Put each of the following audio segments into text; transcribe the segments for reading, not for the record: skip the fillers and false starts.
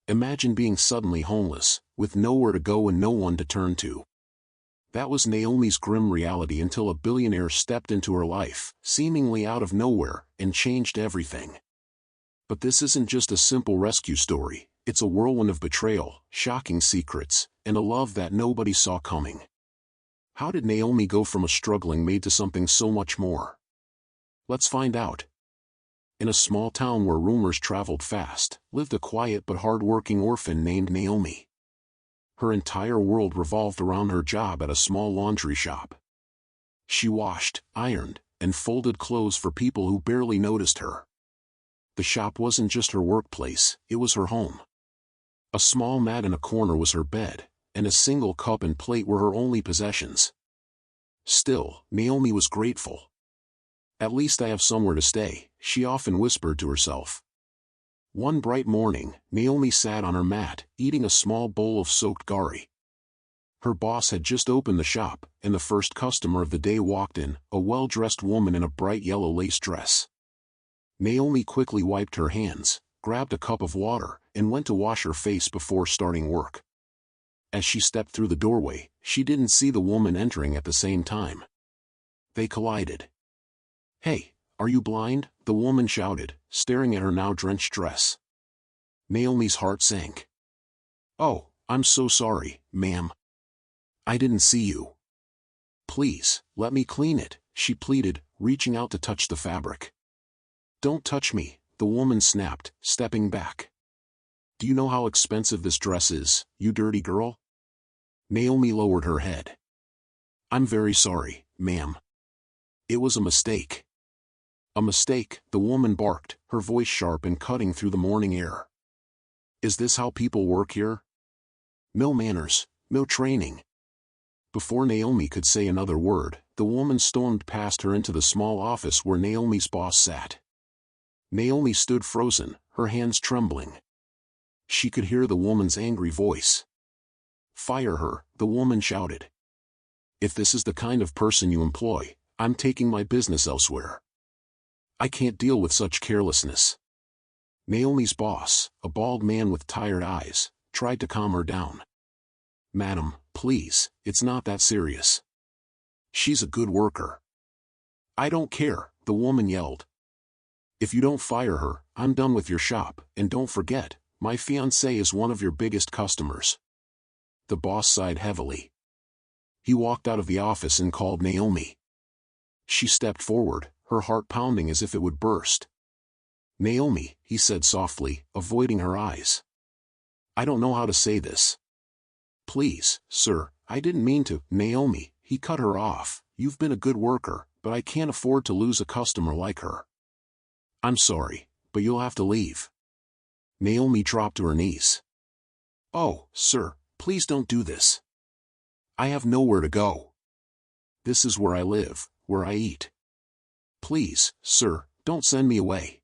Imagine being suddenly homeless, with nowhere to go and no one to turn to. That was Naomi's grim reality until a billionaire stepped into her life, seemingly out of nowhere, and changed everything. But this isn't just a simple rescue story, it's a whirlwind of betrayal, shocking secrets, and a love that nobody saw coming. How did Naomi go from a struggling maid to something so much more? Let's find out. In a small town where rumors traveled fast, lived a quiet but hard-working orphan named Naomi. Her entire world revolved around her job at a small laundry shop. She washed, ironed, and folded clothes for people who barely noticed her. The shop wasn't just her workplace, it was her home. A small mat in a corner was her bed, and a single cup and plate were her only possessions. Still, Naomi was grateful. "At least I have somewhere to stay," she often whispered to herself. One bright morning, Naomi sat on her mat, eating a small bowl of soaked gari. Her boss had just opened the shop, and the first customer of the day walked in, a well-dressed woman in a bright yellow lace dress. Naomi quickly wiped her hands, grabbed a cup of water, and went to wash her face before starting work. As she stepped through the doorway, she didn't see the woman entering at the same time. They collided. "Hey, are you blind?" the woman shouted, staring at her now drenched dress. Naomi's heart sank. "Oh, I'm so sorry, ma'am. I didn't see you. Please, let me clean it," she pleaded, reaching out to touch the fabric. "Don't touch me," the woman snapped, stepping back. "Do you know how expensive this dress is, you dirty girl?" Naomi lowered her head. "I'm very sorry, ma'am. It was a mistake." "A mistake," the woman barked, her voice sharp and cutting through the morning air. "Is this how people work here? No manners, no training." Before Naomi could say another word, the woman stormed past her into the small office where Naomi's boss sat. Naomi stood frozen, her hands trembling. She could hear the woman's angry voice. "Fire her," the woman shouted. "If this is the kind of person you employ, I'm taking my business elsewhere. I can't deal with such carelessness." Naomi's boss, a bald man with tired eyes, tried to calm her down. "Madam, please, it's not that serious. She's a good worker." "I don't care," the woman yelled. "If you don't fire her, I'm done with your shop, and don't forget, my fiancé is one of your biggest customers." The boss sighed heavily. He walked out of the office and called Naomi. She stepped forward, her heart pounding as if it would burst. "Naomi," he said softly, avoiding her eyes. "I don't know how to say this." "Please, sir, I didn't mean to." "Naomi," he cut her off, "you've been a good worker, but I can't afford to lose a customer like her. I'm sorry, but you'll have to leave." Naomi dropped to her knees. "Oh, sir, please don't do this. I have nowhere to go. This is where I live, where I eat. Please, sir, don't send me away."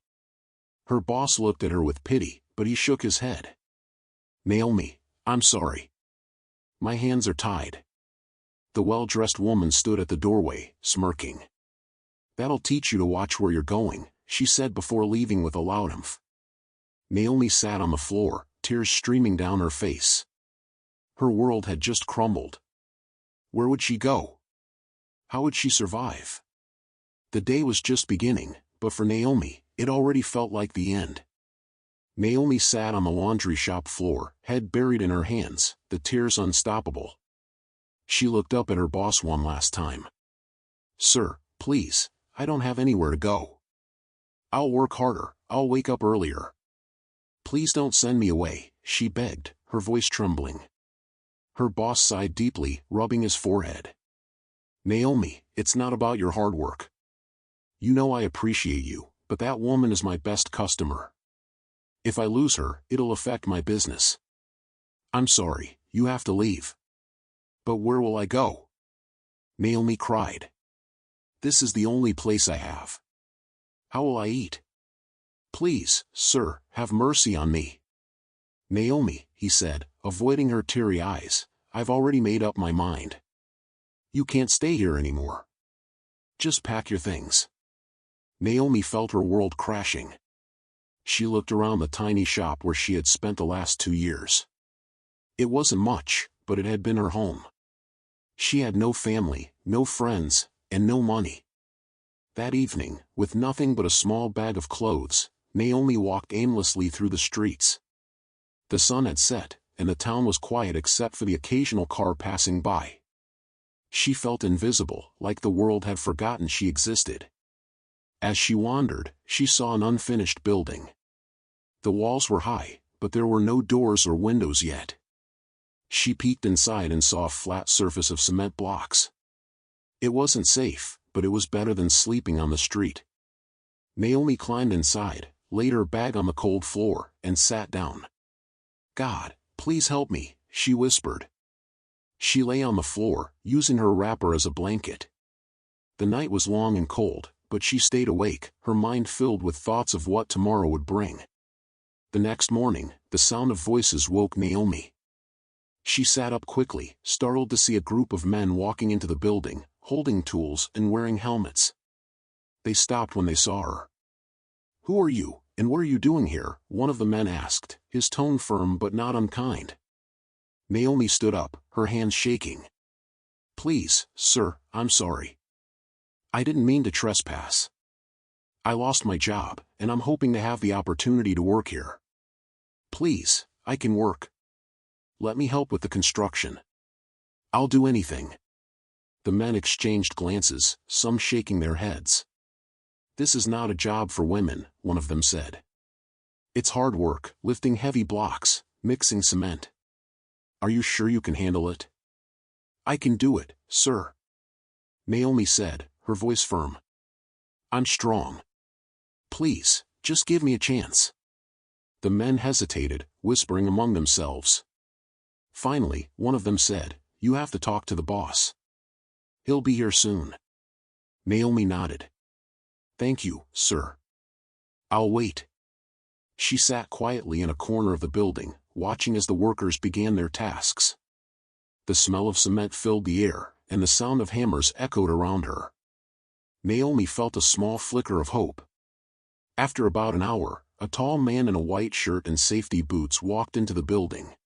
Her boss looked at her with pity, but he shook his head. "Naomi, I'm sorry. My hands are tied." The well-dressed woman stood at the doorway, smirking. "That'll teach you to watch where you're going," she said before leaving with a loud humph. Naomi sat on the floor, tears streaming down her face. Her world had just crumbled. Where would she go? How would she survive? The day was just beginning, but for Naomi, it already felt like the end. Naomi sat on the laundry shop floor, head buried in her hands, the tears unstoppable. She looked up at her boss one last time. "Sir, please, I don't have anywhere to go. I'll work harder, I'll wake up earlier. Please don't send me away," she begged, her voice trembling. Her boss sighed deeply, rubbing his forehead. "Naomi, it's not about your hard work. You know I appreciate you, but that woman is my best customer. If I lose her, it'll affect my business. I'm sorry, you have to leave." "But where will I go?" Naomi cried. "This is the only place I have. How will I eat? Please, sir, have mercy on me." "Naomi," he said, avoiding her teary eyes, "I've already made up my mind. You can't stay here anymore. Just pack your things." Naomi felt her world crashing. She looked around the tiny shop where she had spent the last 2 years. It wasn't much, but it had been her home. She had no family, no friends, and no money. That evening, with nothing but a small bag of clothes, Naomi walked aimlessly through the streets. The sun had set, and the town was quiet except for the occasional car passing by. She felt invisible, like the world had forgotten she existed. As she wandered, she saw an unfinished building. The walls were high, but there were no doors or windows yet. She peeked inside and saw a flat surface of cement blocks. It wasn't safe, but it was better than sleeping on the street. Naomi climbed inside, laid her bag on the cold floor, and sat down. "God, please help me," she whispered. She lay on the floor, using her wrapper as a blanket. The night was long and cold, but she stayed awake, her mind filled with thoughts of what tomorrow would bring. The next morning, the sound of voices woke Naomi. She sat up quickly, startled to see a group of men walking into the building, holding tools and wearing helmets. They stopped when they saw her. "Who are you, and what are you doing here?" one of the men asked, his tone firm but not unkind. Naomi stood up, her hands shaking. "Please, sir, I'm sorry. I didn't mean to trespass. I lost my job, and I'm hoping to have the opportunity to work here. Please, I can work. Let me help with the construction. I'll do anything." The men exchanged glances, some shaking their heads. "This is not a job for women," one of them said. "It's hard work, lifting heavy blocks, mixing cement. Are you sure you can handle it?" "I can do it, sir," Naomi said, her voice firm. "I'm strong. Please, just give me a chance." The men hesitated, whispering among themselves. Finally, one of them said, "You have to talk to the boss. He'll be here soon." Naomi nodded. "Thank you, sir. I'll wait." She sat quietly in a corner of the building, watching as the workers began their tasks. The smell of cement filled the air, and the sound of hammers echoed around her. Naomi felt a small flicker of hope. After about an hour, a tall man in a white shirt and safety boots walked into the building.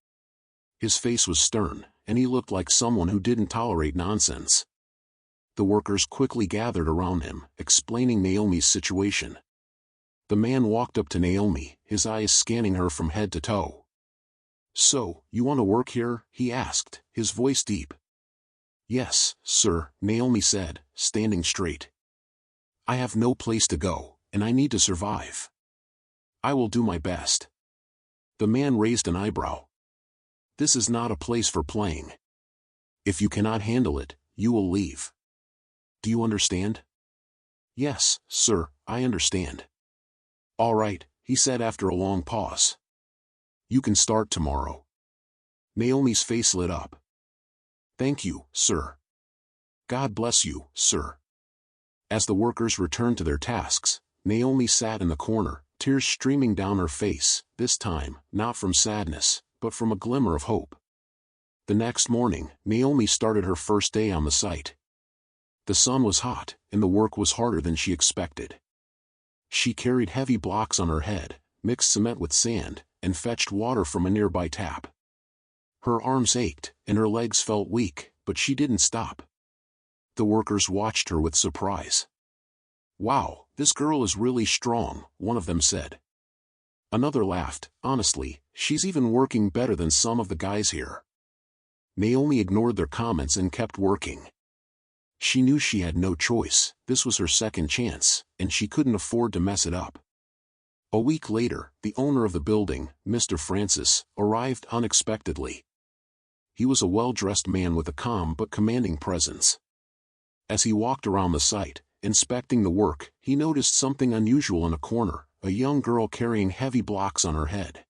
His face was stern, and he looked like someone who didn't tolerate nonsense. The workers quickly gathered around him, explaining Naomi's situation. The man walked up to Naomi, his eyes scanning her from head to toe. "So, you want to work here?" he asked, his voice deep. "Yes, sir," Naomi said, standing straight. "I have no place to go, and I need to survive. I will do my best." The man raised an eyebrow. "This is not a place for playing. If you cannot handle it, you will leave. Do you understand?" "Yes, sir, I understand." "All right," he said after a long pause. "You can start tomorrow." Naomi's face lit up. "Thank you, sir." "God bless you, sir." As the workers returned to their tasks, Naomi sat in the corner, tears streaming down her face, this time, not from sadness, but from a glimmer of hope. The next morning, Naomi started her first day on the site. The sun was hot, and the work was harder than she expected. She carried heavy blocks on her head, mixed cement with sand, and fetched water from a nearby tap. Her arms ached, and her legs felt weak, but she didn't stop. The workers watched her with surprise. "Wow, this girl is really strong," one of them said. Another laughed, "Honestly, she's even working better than some of the guys here." Naomi ignored their comments and kept working. She knew she had no choice, this was her second chance, and she couldn't afford to mess it up. A week later, the owner of the building, Mr. Francis, arrived unexpectedly. He was a well-dressed man with a calm but commanding presence. As he walked around the site, inspecting the work, he noticed something unusual in a corner, a young girl carrying heavy blocks on her head.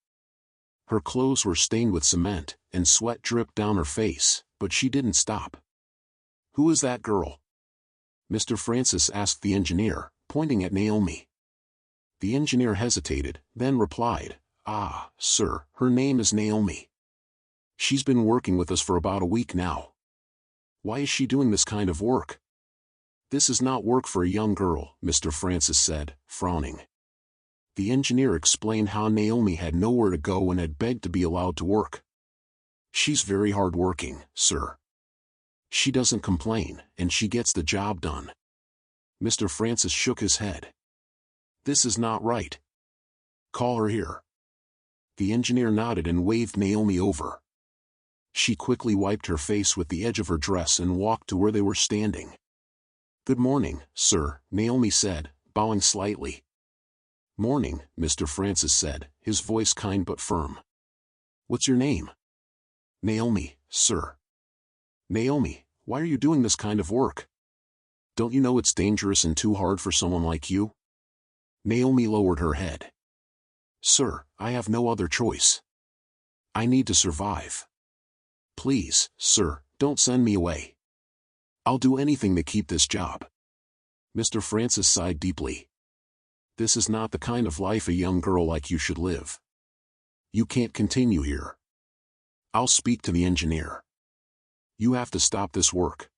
Her clothes were stained with cement, and sweat dripped down her face, but she didn't stop. "Who is that girl?" Mr. Francis asked the engineer, pointing at Naomi. The engineer hesitated, then replied, "Ah, sir, her name is Naomi. She's been working with us for about a week now." "Why is she doing this kind of work?" "This is not work for a young girl," Mr. Francis said, frowning. The engineer explained how Naomi had nowhere to go and had begged to be allowed to work. She's very hard-working, sir. She doesn't complain, and she gets the job done. Mr. Francis shook his head. This is not right. Call her here. The engineer nodded and waved Naomi over. She quickly wiped her face with the edge of her dress and walked to where they were standing. Good morning, sir, Naomi said, bowing slightly. Morning, Mr. Francis said, his voice kind but firm. What's your name? Naomi, sir. Naomi, why are you doing this kind of work? Don't you know it's dangerous and too hard for someone like you? Naomi lowered her head. Sir, I have no other choice. I need to survive. Please, sir, don't send me away. I'll do anything to keep this job. Mr. Francis sighed deeply. This is not the kind of life a young girl like you should live. You can't continue here. I'll speak to the engineer. You have to stop this work.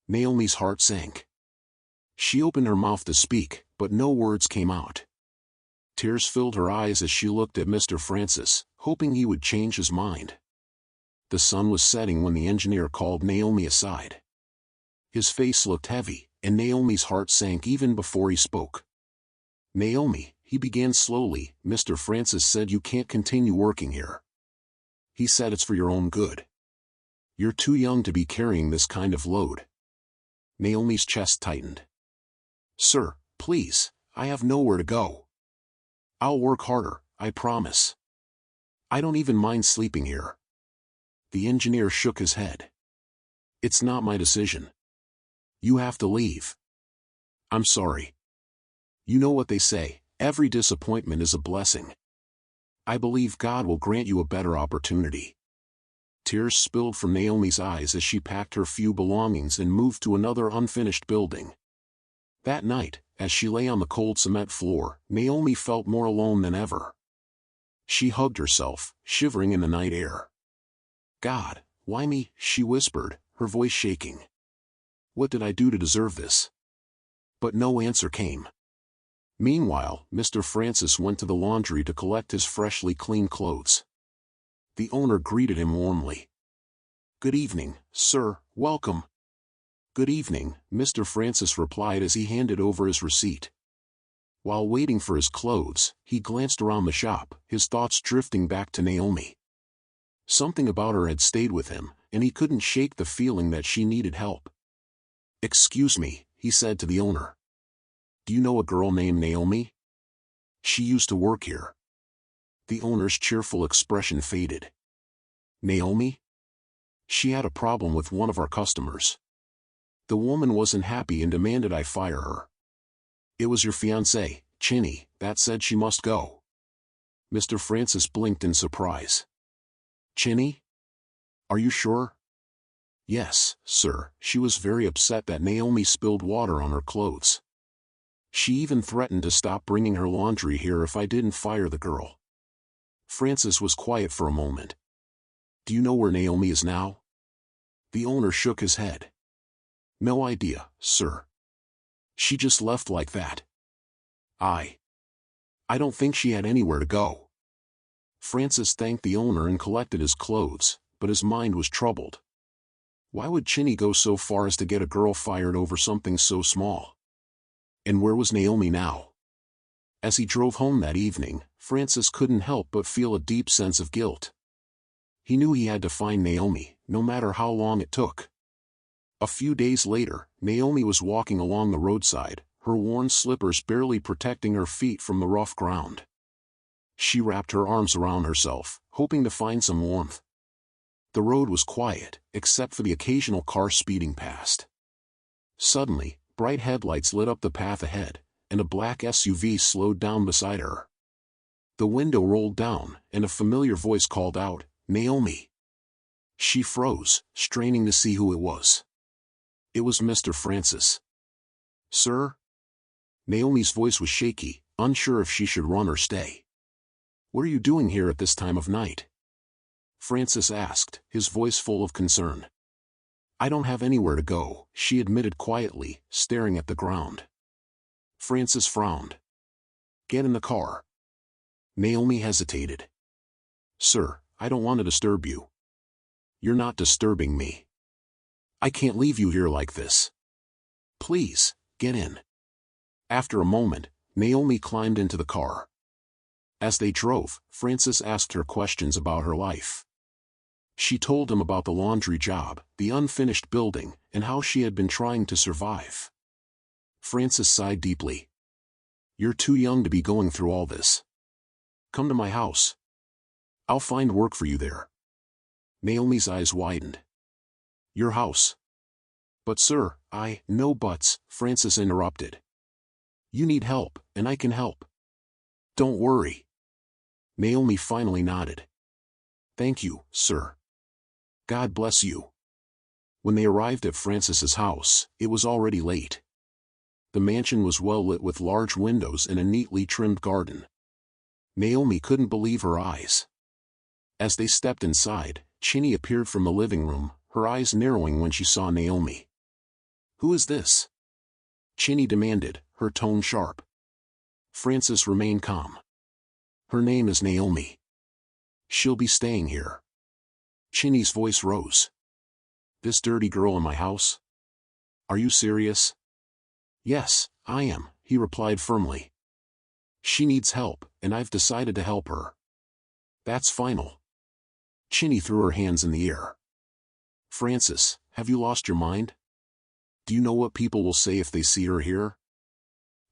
Naomi's heart sank. She opened her mouth to speak, but no words came out. Tears filled her eyes as she looked at Mr. Francis, hoping he would change his mind. The sun was setting when the engineer called Naomi aside. His face looked heavy, and Naomi's heart sank even before he spoke. Naomi, he began slowly, Mr. Francis said you can't continue working here. He said it's for your own good. You're too young to be carrying this kind of load. Naomi's chest tightened. Sir, please, I have nowhere to go. I'll work harder, I promise. I don't even mind sleeping here. The engineer shook his head. It's not my decision. You have to leave. I'm sorry. You know what they say, every disappointment is a blessing. I believe God will grant you a better opportunity. Tears spilled from Naomi's eyes as she packed her few belongings and moved to another unfinished building. That night, as she lay on the cold cement floor, Naomi felt more alone than ever. She hugged herself, shivering in the night air. God, why me? She whispered, her voice shaking. What did I do to deserve this? But no answer came. Meanwhile, Mr. Francis went to the laundry to collect his freshly cleaned clothes. The owner greeted him warmly. Good evening, sir, welcome. Good evening, Mr. Francis replied as he handed over his receipt. While waiting for his clothes, he glanced around the shop, his thoughts drifting back to Naomi. Something about her had stayed with him, and he couldn't shake the feeling that she needed help. Excuse me, he said to the owner. Do you know a girl named Naomi? She used to work here. The owner's cheerful expression faded. Naomi? She had a problem with one of our customers. The woman wasn't happy and demanded I fire her. It was your fiancé, Chinny, that said she must go. Mr. Francis blinked in surprise. Chinny? Are you sure? Yes, sir, she was very upset that Naomi spilled water on her clothes. She even threatened to stop bringing her laundry here if I didn't fire the girl. Francis was quiet for a moment. Do you know where Naomi is now? The owner shook his head. No idea, sir. She just left like that. I don't think she had anywhere to go. Francis thanked the owner and collected his clothes, but his mind was troubled. Why would Chinny go so far as to get a girl fired over something so small? And where was Naomi now? As he drove home that evening, Francis couldn't help but feel a deep sense of guilt. He knew he had to find Naomi, no matter how long it took. A few days later, Naomi was walking along the roadside, her worn slippers barely protecting her feet from the rough ground. She wrapped her arms around herself, hoping to find some warmth. The road was quiet, except for the occasional car speeding past. Suddenly, bright headlights lit up the path ahead, and a black SUV slowed down beside her. The window rolled down, and a familiar voice called out, "Naomi." She froze, straining to see who it was. It was Mr. Francis. "Sir?" Naomi's voice was shaky, unsure if she should run or stay. "What are you doing here at this time of night?" Francis asked, his voice full of concern. "I don't have anywhere to go," she admitted quietly, staring at the ground. Francis frowned. Get in the car. Naomi hesitated. Sir, I don't want to disturb you. You're not disturbing me. I can't leave you here like this. Please, get in. After a moment, Naomi climbed into the car. As they drove, Francis asked her questions about her life. She told him about the laundry job, the unfinished building, and how she had been trying to survive. Francis sighed deeply. You're too young to be going through all this. Come to my house. I'll find work for you there. Naomi's eyes widened. Your house. But sir, no buts, Francis interrupted. You need help, and I can help. Don't worry. Naomi finally nodded. Thank you, sir. God bless you. When they arrived at Francis's house, it was already late. The mansion was well lit with large windows and a neatly trimmed garden. Naomi couldn't believe her eyes. As they stepped inside, Chinny appeared from the living room, her eyes narrowing when she saw Naomi. Who is this? Chinny demanded, her tone sharp. Francis remained calm. Her name is Naomi. She'll be staying here. Chinny's voice rose. This dirty girl in my house? Are you serious? Yes, I am, he replied firmly. She needs help, and I've decided to help her. That's final. Chinny threw her hands in the air. Francis, have you lost your mind? Do you know what people will say if they see her here?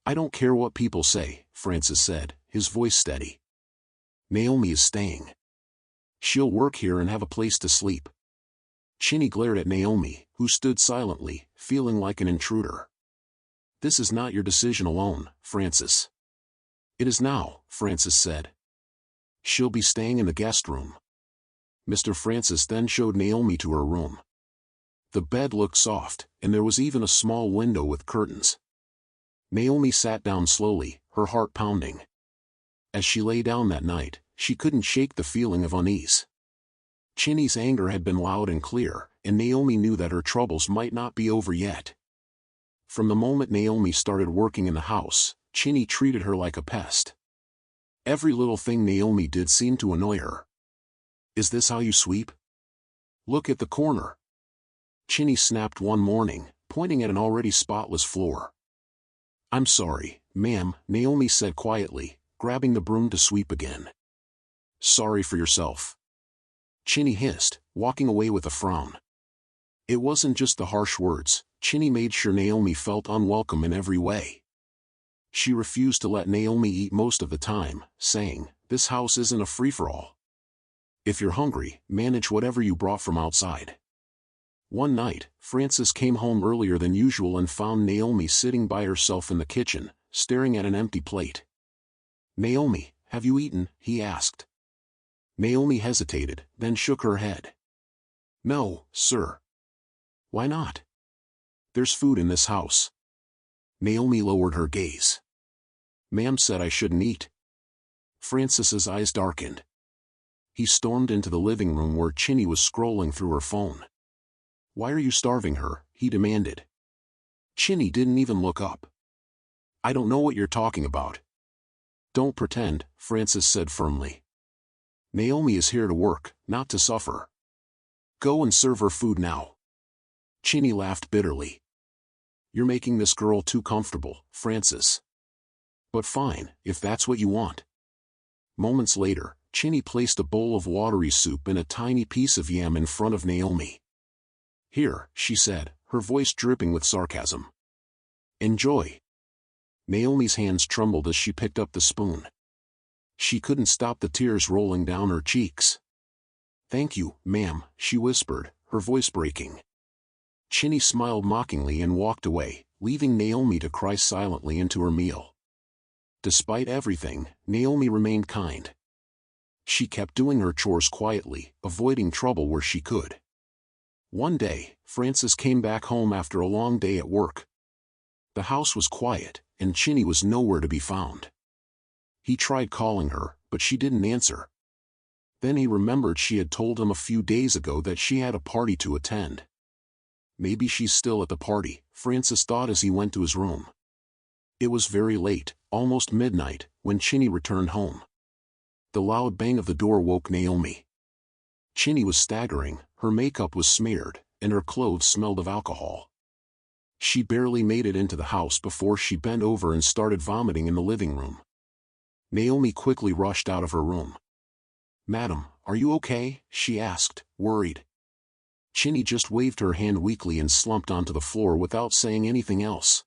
I don't care what people say, Francis said, his voice steady. Naomi is staying. She'll work here and have a place to sleep. Chinny glared at Naomi, who stood silently, feeling like an intruder. This is not your decision alone, Francis. It is now, Francis said. She'll be staying in the guest room. Mr. Francis then showed Naomi to her room. The bed looked soft, and there was even a small window with curtains. Naomi sat down slowly, her heart pounding. As she lay down that night, she couldn't shake the feeling of unease. Chinny's anger had been loud and clear, and Naomi knew that her troubles might not be over yet. From the moment Naomi started working in the house, Chinny treated her like a pest. Every little thing Naomi did seemed to annoy her. Is this how you sweep? Look at the corner. Chinny snapped one morning, pointing at an already spotless floor. I'm sorry, ma'am, Naomi said quietly, grabbing the broom to sweep again. Sorry for yourself. Chinny hissed, walking away with a frown. It wasn't just the harsh words, Chinny made sure Naomi felt unwelcome in every way. She refused to let Naomi eat most of the time, saying, this house isn't a free-for-all. If you're hungry, manage whatever you brought from outside. One night, Francis came home earlier than usual and found Naomi sitting by herself in the kitchen, staring at an empty plate. Naomi, have you eaten? He asked. Naomi hesitated, then shook her head. No, sir. Why not? There's food in this house. Naomi lowered her gaze. Ma'am said I shouldn't eat. Francis's eyes darkened. He stormed into the living room where Chinny was scrolling through her phone. Why are you starving her? He demanded. Chinny didn't even look up. I don't know what you're talking about. Don't pretend, Francis said firmly. Naomi is here to work, not to suffer. Go and serve her food now. Chinny laughed bitterly. You're making this girl too comfortable, Francis. But fine, if that's what you want. Moments later, Chinny placed a bowl of watery soup and a tiny piece of yam in front of Naomi. Here, she said, her voice dripping with sarcasm. Enjoy. Naomi's hands trembled as she picked up the spoon. She couldn't stop the tears rolling down her cheeks. Thank you, ma'am, she whispered, her voice breaking. Chinny smiled mockingly and walked away, leaving Naomi to cry silently into her meal. Despite everything, Naomi remained kind. She kept doing her chores quietly, avoiding trouble where she could. One day, Francis came back home after a long day at work. The house was quiet, and Chinny was nowhere to be found. He tried calling her, but she didn't answer. Then he remembered she had told him a few days ago that she had a party to attend. Maybe she's still at the party, Francis thought as he went to his room. It was very late, almost midnight, when Chinny returned home. The loud bang of the door woke Naomi. Chinny was staggering, her makeup was smeared, and her clothes smelled of alcohol. She barely made it into the house before she bent over and started vomiting in the living room. Naomi quickly rushed out of her room. "Madam, are you okay?" she asked, worried. Chinny just waved her hand weakly and slumped onto the floor without saying anything else.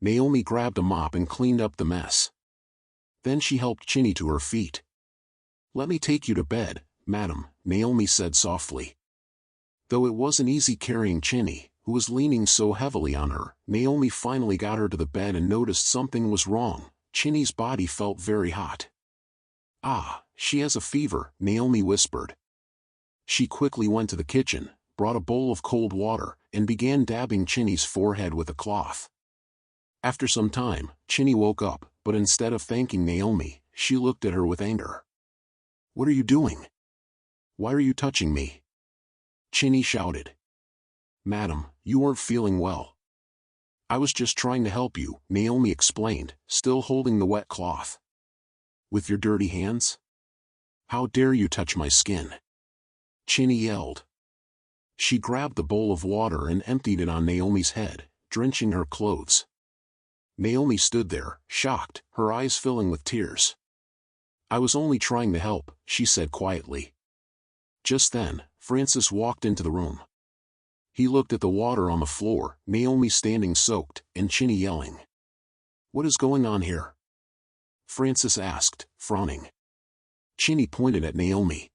Naomi grabbed a mop and cleaned up the mess. Then she helped Chinny to her feet. "Let me take you to bed, madam," Naomi said softly. Though it wasn't easy carrying Chinny, who was leaning so heavily on her, Naomi finally got her to the bed and noticed something was wrong. Chinny's body felt very hot. "Ah, she has a fever," Naomi whispered. She quickly went to the kitchen, brought a bowl of cold water, and began dabbing Chinny's forehead with a cloth. After some time, Chinny woke up, but instead of thanking Naomi, she looked at her with anger. "What are you doing? Why are you touching me?" Chinny shouted. "Madam, you weren't feeling well. I was just trying to help you," Naomi explained, still holding the wet cloth. "With your dirty hands? How dare you touch my skin?" Chinny yelled. She grabbed the bowl of water and emptied it on Naomi's head, drenching her clothes. Naomi stood there, shocked, her eyes filling with tears. "I was only trying to help," she said quietly. Just then, Francis walked into the room. He looked at the water on the floor, Naomi standing soaked, and Chinny yelling. "What is going on here?" Francis asked, frowning. Chinny pointed at Naomi.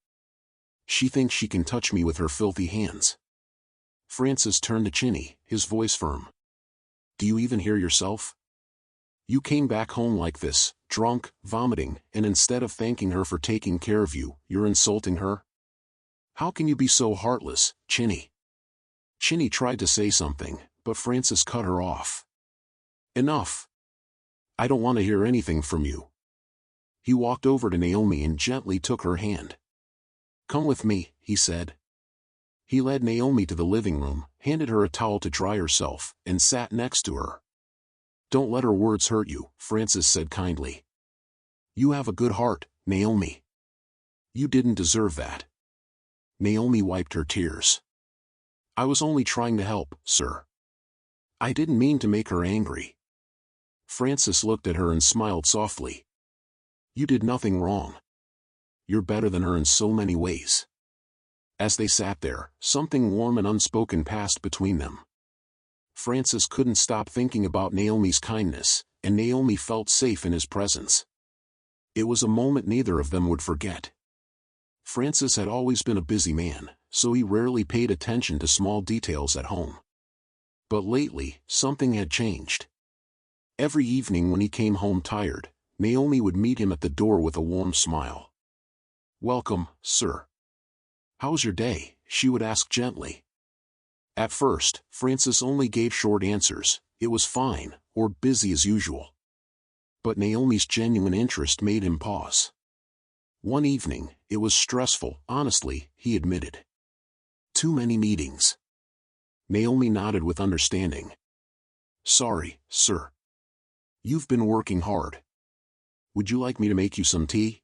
"She thinks she can touch me with her filthy hands." Francis turned to Chinny, his voice firm. "Do you even hear yourself? You came back home like this, drunk, vomiting, and instead of thanking her for taking care of you, you're insulting her? How can you be so heartless, Chinny?" Chinny tried to say something, but Francis cut her off. "Enough. I don't want to hear anything from you." He walked over to Naomi and gently took her hand. "Come with me," he said. He led Naomi to the living room, handed her a towel to dry herself, and sat next to her. "Don't let her words hurt you," Francis said kindly. "You have a good heart, Naomi. You didn't deserve that." Naomi wiped her tears. "I was only trying to help, sir. I didn't mean to make her angry." Francis looked at her and smiled softly. "You did nothing wrong. You're better than her in so many ways." As they sat there, something warm and unspoken passed between them. Francis couldn't stop thinking about Naomi's kindness, and Naomi felt safe in his presence. It was a moment neither of them would forget. Francis had always been a busy man, so he rarely paid attention to small details at home. But lately, something had changed. Every evening when he came home tired, Naomi would meet him at the door with a warm smile. "Welcome, sir. How's your day?" she would ask gently. At first, Francis only gave short answers, "It was fine," or "busy as usual." But Naomi's genuine interest made him pause. One evening, it was stressful, honestly, he admitted. "Too many meetings." Naomi nodded with understanding. "Sorry, sir. You've been working hard. Would you like me to make you some tea?"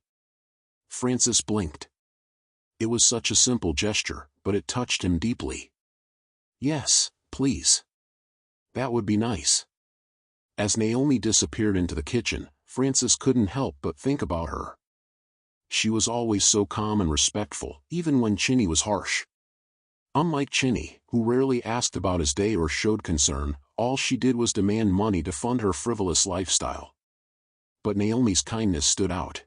Francis blinked. It was such a simple gesture, but it touched him deeply. "Yes, please. That would be nice." As Naomi disappeared into the kitchen, Francis couldn't help but think about her. She was always so calm and respectful, even when Chinny was harsh. Unlike Chinny, who rarely asked about his day or showed concern, all she did was demand money to fund her frivolous lifestyle. But Naomi's kindness stood out.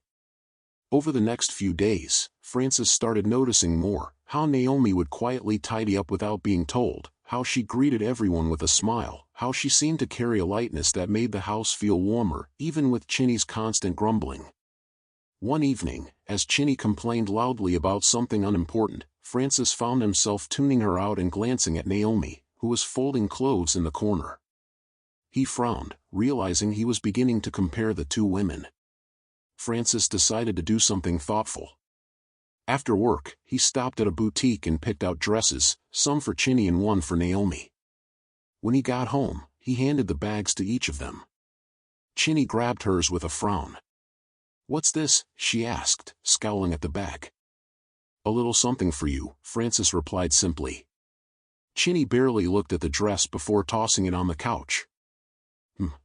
Over the next few days, Francis started noticing more, how Naomi would quietly tidy up without being told, how she greeted everyone with a smile, how she seemed to carry a lightness that made the house feel warmer, even with Chinny's constant grumbling. One evening, as Chinny complained loudly about something unimportant, Francis found himself tuning her out and glancing at Naomi, who was folding clothes in the corner. He frowned, realizing he was beginning to compare the two women. Francis decided to do something thoughtful. After work, he stopped at a boutique and picked out dresses, some for Chinny and one for Naomi. When he got home, he handed the bags to each of them. Chinny grabbed hers with a frown. "What's this?" she asked, scowling at the bag. "A little something for you," Francis replied simply. Chinny barely looked at the dress before tossing it on the couch.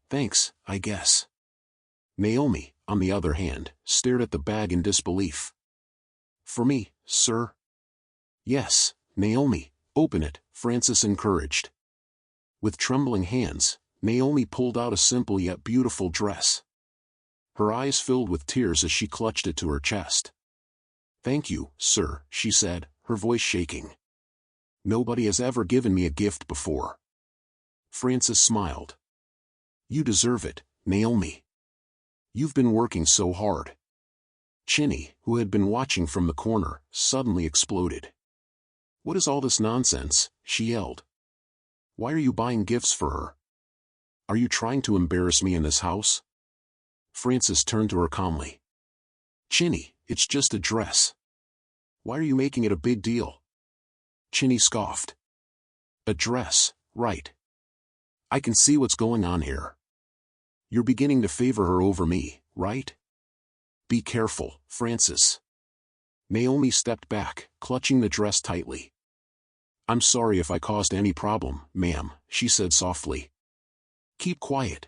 Thanks, I guess." Naomi, on the other hand, stared at the bag in disbelief. "For me, sir?" "Yes, Naomi, open it," Francis encouraged. With trembling hands, Naomi pulled out a simple yet beautiful dress. Her eyes filled with tears as she clutched it to her chest. "Thank you, sir," she said, her voice shaking. "Nobody has ever given me a gift before." Francis smiled. "You deserve it, Naomi. You've been working so hard." Chinny, who had been watching from the corner, suddenly exploded. "What is all this nonsense?" she yelled. "Why are you buying gifts for her? Are you trying to embarrass me in this house?" Francis turned to her calmly. "Chinny, it's just a dress. Why are you making it a big deal?" Chinny scoffed. "A dress, right. I can see what's going on here. You're beginning to favor her over me, right? Be careful, Francis." Naomi stepped back, clutching the dress tightly. "I'm sorry if I caused any problem, ma'am," she said softly. "Keep quiet."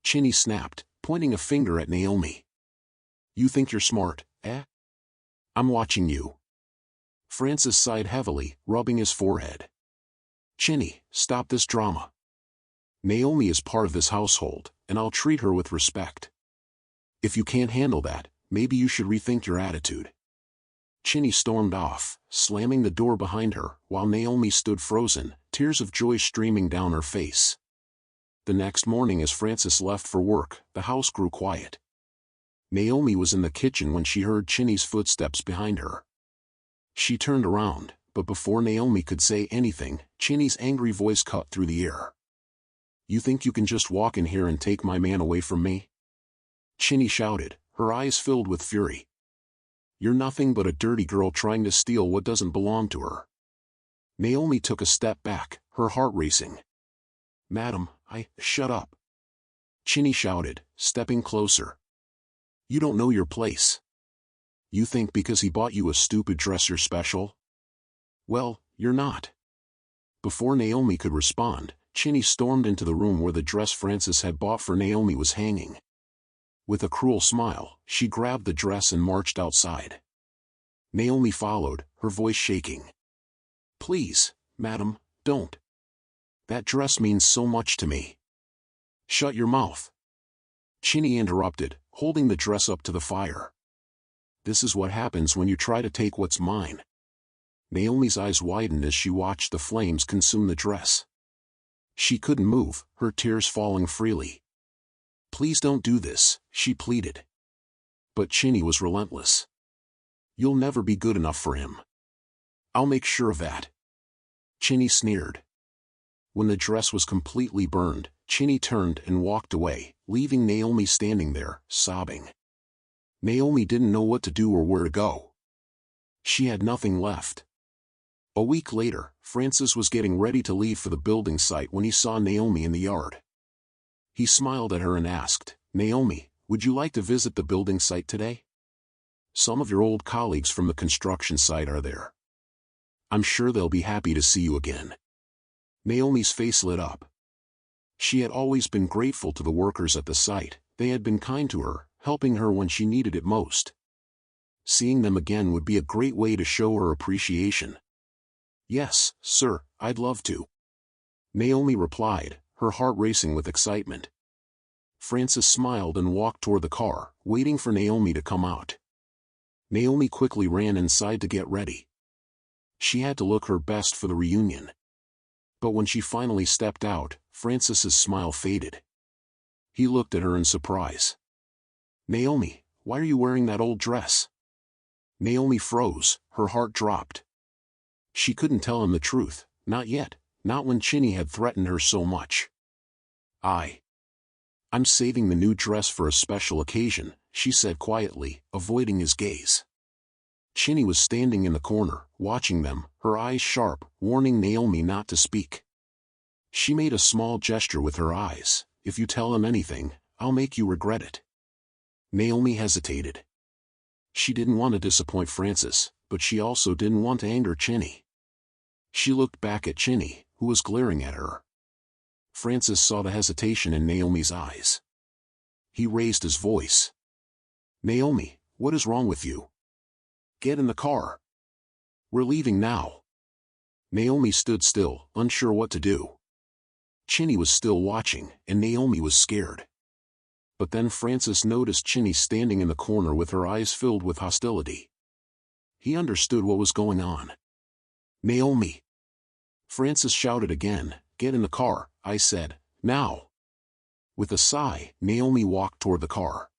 Chinny snapped, pointing a finger at Naomi. "You think you're smart, eh? I'm watching you." Francis sighed heavily, rubbing his forehead. "Chinny, stop this drama. Naomi is part of this household, and I'll treat her with respect. If you can't handle that, maybe you should rethink your attitude." Chinny stormed off, slamming the door behind her, while Naomi stood frozen, tears of joy streaming down her face. The next morning as Francis left for work, the house grew quiet. Naomi was in the kitchen when she heard Chinny's footsteps behind her. She turned around, but before Naomi could say anything, Chinny's angry voice cut through the air. "You think you can just walk in here and take my man away from me?" Chinny shouted, her eyes filled with fury. "You're nothing but a dirty girl trying to steal what doesn't belong to her." Naomi took a step back, her heart racing. "Madam, shut up," Chinny shouted, stepping closer. "You don't know your place. You think because he bought you a stupid dress you're special? Well, you're not." Before Naomi could respond, Chinny stormed into the room where the dress Francis had bought for Naomi was hanging. With a cruel smile, she grabbed the dress and marched outside. Naomi followed, her voice shaking. "Please, madam, don't. That dress means so much to me." "Shut your mouth," Chinny interrupted, holding the dress up to the fire. "This is what happens when you try to take what's mine." Naomi's eyes widened as she watched the flames consume the dress. She couldn't move, her tears falling freely. "Please don't do this," she pleaded. But Chinny was relentless. "You'll never be good enough for him. I'll make sure of that." Chinny sneered. When the dress was completely burned, Chinny turned and walked away, leaving Naomi standing there, sobbing. Naomi didn't know what to do or where to go. She had nothing left. A week later, Francis was getting ready to leave for the building site when he saw Naomi in the yard. He smiled at her and asked, "Naomi, would you like to visit the building site today? Some of your old colleagues from the construction site are there. I'm sure they'll be happy to see you again." Naomi's face lit up. She had always been grateful to the workers at the site. They had been kind to her, helping her when she needed it most. Seeing them again would be a great way to show her appreciation. "Yes, sir, I'd love to," Naomi replied, her heart racing with excitement. Francis smiled and walked toward the car, waiting for Naomi to come out. Naomi quickly ran inside to get ready. She had to look her best for the reunion. But when she finally stepped out, Francis's smile faded. He looked at her in surprise. "Naomi, why are you wearing that old dress?" Naomi froze, her heart dropped. She couldn't tell him the truth, not yet, not when Chinny had threatened her so much. I'm saving the new dress for a special occasion," she said quietly, avoiding his gaze. Chinny was standing in the corner, watching them, her eyes sharp, warning Naomi not to speak. She made a small gesture with her eyes. "If you tell him anything, I'll make you regret it. Naomi hesitated. She didn't want to disappoint Frances, but she also didn't want to anger Chinny. She looked back at Chinny, who was glaring at her. Frances saw the hesitation in Naomi's eyes. He raised his voice. Naomi, what is wrong with you? Get in the car. We're leaving now. Naomi stood still, unsure what to do. Chinny was still watching, and Naomi was scared. But then Frances noticed Chinny standing in the corner with her eyes filled with hostility. He understood what was going on. Naomi! Frances shouted again, get in the car, I said, now! With a sigh, Naomi walked toward the car.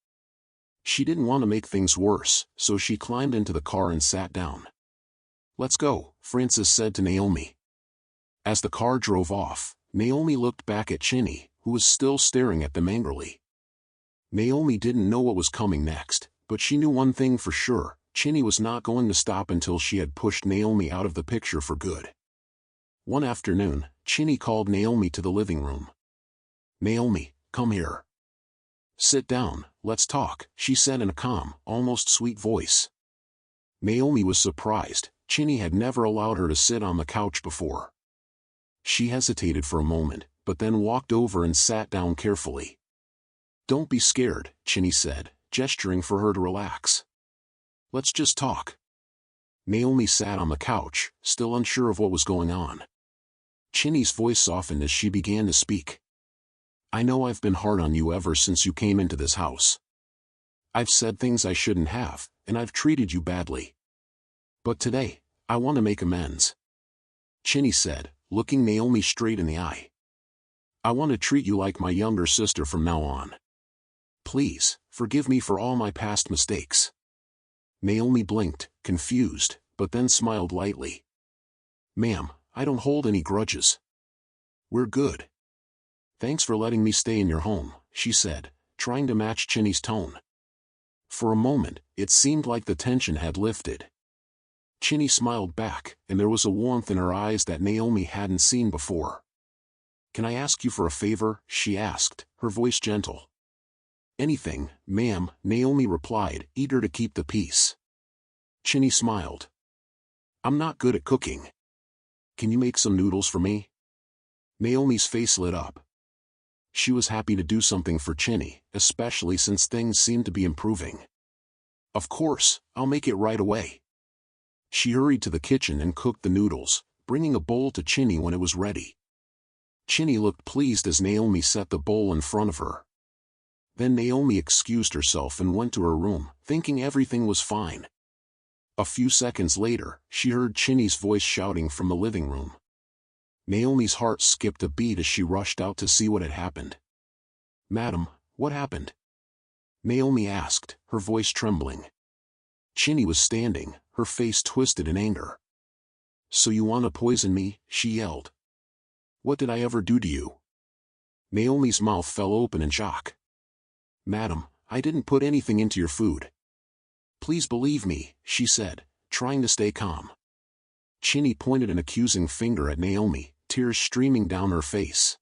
She didn't want to make things worse, so she climbed into the car and sat down. Let's go, Frances said to Naomi. As the car drove off, Naomi looked back at Chinny, who was still staring at them angrily. Naomi didn't know what was coming next, but she knew one thing for sure, Chinny was not going to stop until she had pushed Naomi out of the picture for good. One afternoon, Chinny called Naomi to the living room. Naomi, come here. Sit down, let's talk, she said in a calm, almost sweet voice. Naomi was surprised, Chinny had never allowed her to sit on the couch before. She hesitated for a moment, but then walked over and sat down carefully. Don't be scared, Chinny said, gesturing for her to relax. Let's just talk. Naomi sat on the couch, still unsure of what was going on. Chinny's voice softened as she began to speak. I know I've been hard on you ever since you came into this house. I've said things I shouldn't have, and I've treated you badly. But today, I want to make amends. Chinny said, looking Naomi straight in the eye. I want to treat you like my younger sister from now on. Please, forgive me for all my past mistakes. Naomi blinked, confused, but then smiled lightly. Ma'am, I don't hold any grudges. We're good. Thanks for letting me stay in your home, she said, trying to match Chinny's tone. For a moment, it seemed like the tension had lifted. Chinny smiled back, and there was a warmth in her eyes that Naomi hadn't seen before. Can I ask you for a favor? She asked, her voice gentle. Anything, ma'am, Naomi replied, eager to keep the peace. Chinny smiled. I'm not good at cooking. Can you make some noodles for me? Naomi's face lit up. She was happy to do something for Chinny, especially since things seemed to be improving. Of course, I'll make it right away. She hurried to the kitchen and cooked the noodles, bringing a bowl to Chinny when it was ready. Chinny looked pleased as Naomi set the bowl in front of her. Then Naomi excused herself and went to her room, thinking everything was fine. A few seconds later, she heard Chinny's voice shouting from the living room. Naomi's heart skipped a beat as she rushed out to see what had happened. Madam, what happened? Naomi asked, her voice trembling. Chinny was standing, her face twisted in anger. So you want to poison me? She yelled. What did I ever do to you? Naomi's mouth fell open in shock. Madam, I didn't put anything into your food. Please believe me, she said, trying to stay calm. Chinny pointed an accusing finger at Naomi, tears streaming down her face.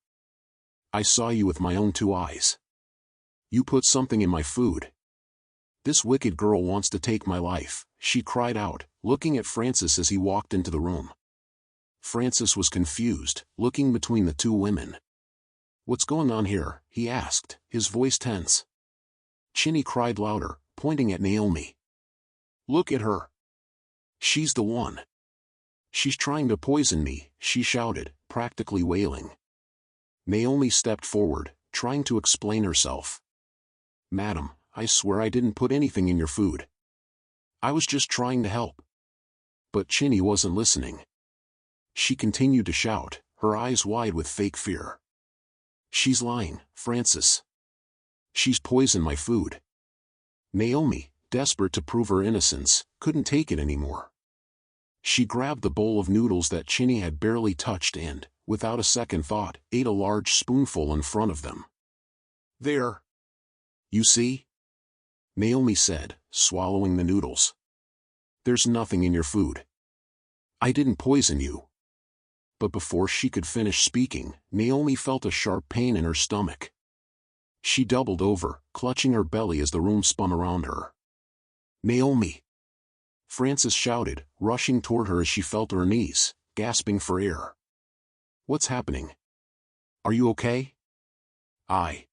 I saw you with my own 2 eyes. You put something in my food. This wicked girl wants to take my life, she cried out, looking at Frances as he walked into the room. Frances was confused, looking between the 2 women. What's going on here? He asked, his voice tense. Chinny cried louder, pointing at Naomi. Look at her. She's the one. She's trying to poison me, she shouted, practically wailing. Naomi stepped forward, trying to explain herself. Madam, I swear I didn't put anything in your food. I was just trying to help. But Chinny wasn't listening. She continued to shout, her eyes wide with fake fear. She's lying, Frances. She's poisoned my food. Naomi, desperate to prove her innocence, couldn't take it anymore. She grabbed the bowl of noodles that Chinny had barely touched and, without a second thought, ate a large spoonful in front of them. There. You see? Naomi said, swallowing the noodles. There's nothing in your food. I didn't poison you. But before she could finish speaking, Naomi felt a sharp pain in her stomach. She doubled over, clutching her belly as the room spun around her. "Naomi!" Frances shouted, rushing toward her as she fell to her knees, gasping for air. "What's happening? Are you okay?" I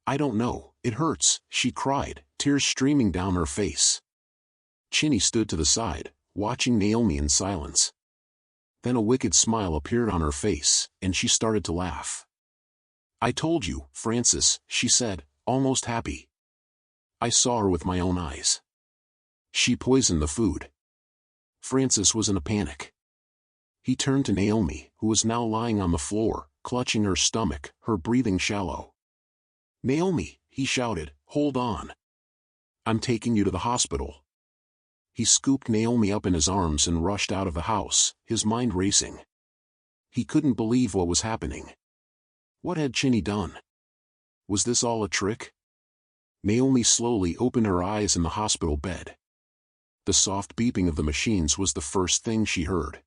don't know, it hurts," she cried, tears streaming down her face. Chinny stood to the side, watching Naomi in silence. Then a wicked smile appeared on her face, and she started to laugh. "I told you, Frances," she said, almost happy. "I saw her with my own eyes. She poisoned the food." Frances was in a panic. He turned to Naomi, who was now lying on the floor, clutching her stomach, her breathing shallow. "Naomi," he shouted, "hold on. I'm taking you to the hospital." He scooped Naomi up in his arms and rushed out of the house, his mind racing. He couldn't believe what was happening. What had Chinny done? Was this all a trick? Naomi slowly opened her eyes in the hospital bed. The soft beeping of the machines was the first thing she heard.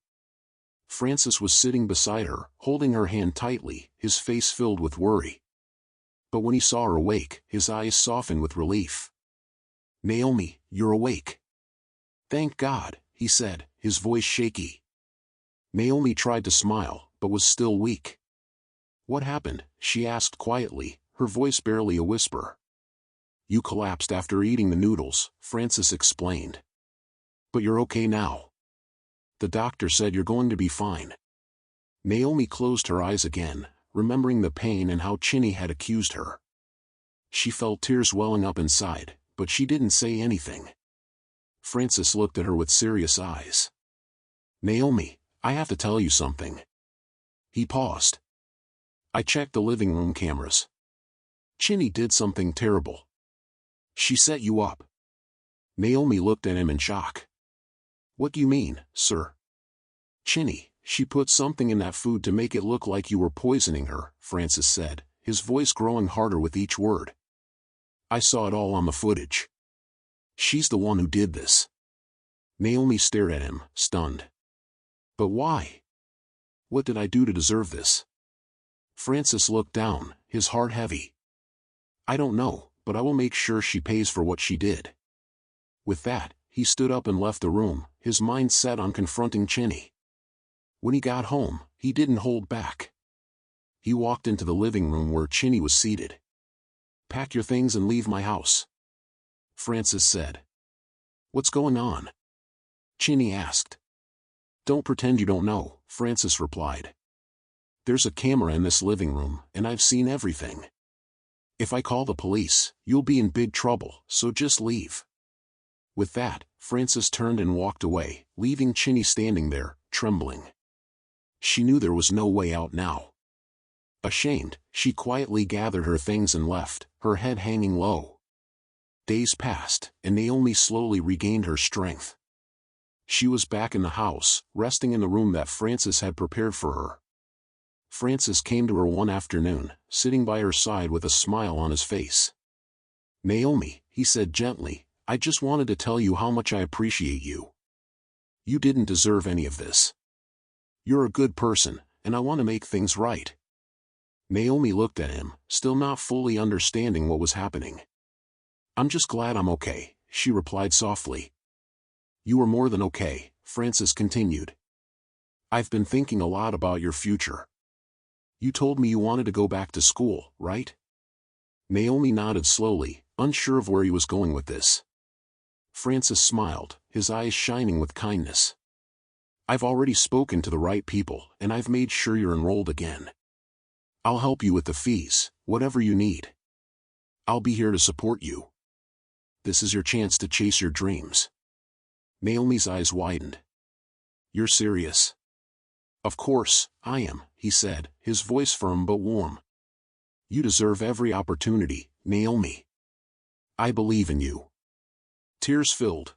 Francis was sitting beside her, holding her hand tightly, his face filled with worry. But when he saw her awake, his eyes softened with relief. "Naomi, you're awake." "Thank God," he said, his voice shaky. Naomi tried to smile, but was still weak. "What happened?" she asked quietly, her voice barely a whisper. "You collapsed after eating the noodles," Francis explained. "But you're okay now. The doctor said you're going to be fine." Naomi closed her eyes again, remembering the pain and how Chinny had accused her. She felt tears welling up inside, but she didn't say anything. Francis looked at her with serious eyes. "Naomi, I have to tell you something." He paused. "I checked the living room cameras. Chinny did something terrible. She set you up." Naomi looked at him in shock. "What do you mean, sir?" "Chinny, she put something in that food to make it look like you were poisoning her," Francis said, his voice growing harder with each word. "I saw it all on the footage. She's the one who did this." Naomi stared at him, stunned. "But why? What did I do to deserve this?" Francis looked down, his heart heavy. "I don't know, but I will make sure she pays for what she did." With that, he stood up and left the room, his mind set on confronting Chinny. When he got home, he didn't hold back. He walked into the living room where Chinny was seated. "Pack your things and leave my house," Francis said. "What's going on?" Chinny asked. "Don't pretend you don't know," Francis replied. "There's a camera in this living room, and I've seen everything. If I call the police, you'll be in big trouble, so just leave." With that, Francis turned and walked away, leaving Chinny standing there, trembling. She knew there was no way out now. Ashamed, she quietly gathered her things and left, her head hanging low. Days passed, and Naomi slowly regained her strength. She was back in the house, resting in the room that Francis had prepared for her. Francis came to her one afternoon, sitting by her side with a smile on his face. "Naomi," he said gently, "I just wanted to tell you how much I appreciate you. You didn't deserve any of this. You're a good person, and I want to make things right." Naomi looked at him, still not fully understanding what was happening. "I'm just glad I'm okay," she replied softly. "You are more than okay," Francis continued. "I've been thinking a lot about your future. You told me you wanted to go back to school, right?" Naomi nodded slowly, unsure of where he was going with this. Francis smiled, his eyes shining with kindness. "I've already spoken to the right people, and I've made sure you're enrolled again. I'll help you with the fees, whatever you need. I'll be here to support you. This is your chance to chase your dreams." Naomi's eyes widened. "You're serious?" "Of course, I am," he said, his voice firm but warm. "You deserve every opportunity, Naomi. I believe in you." Tears filled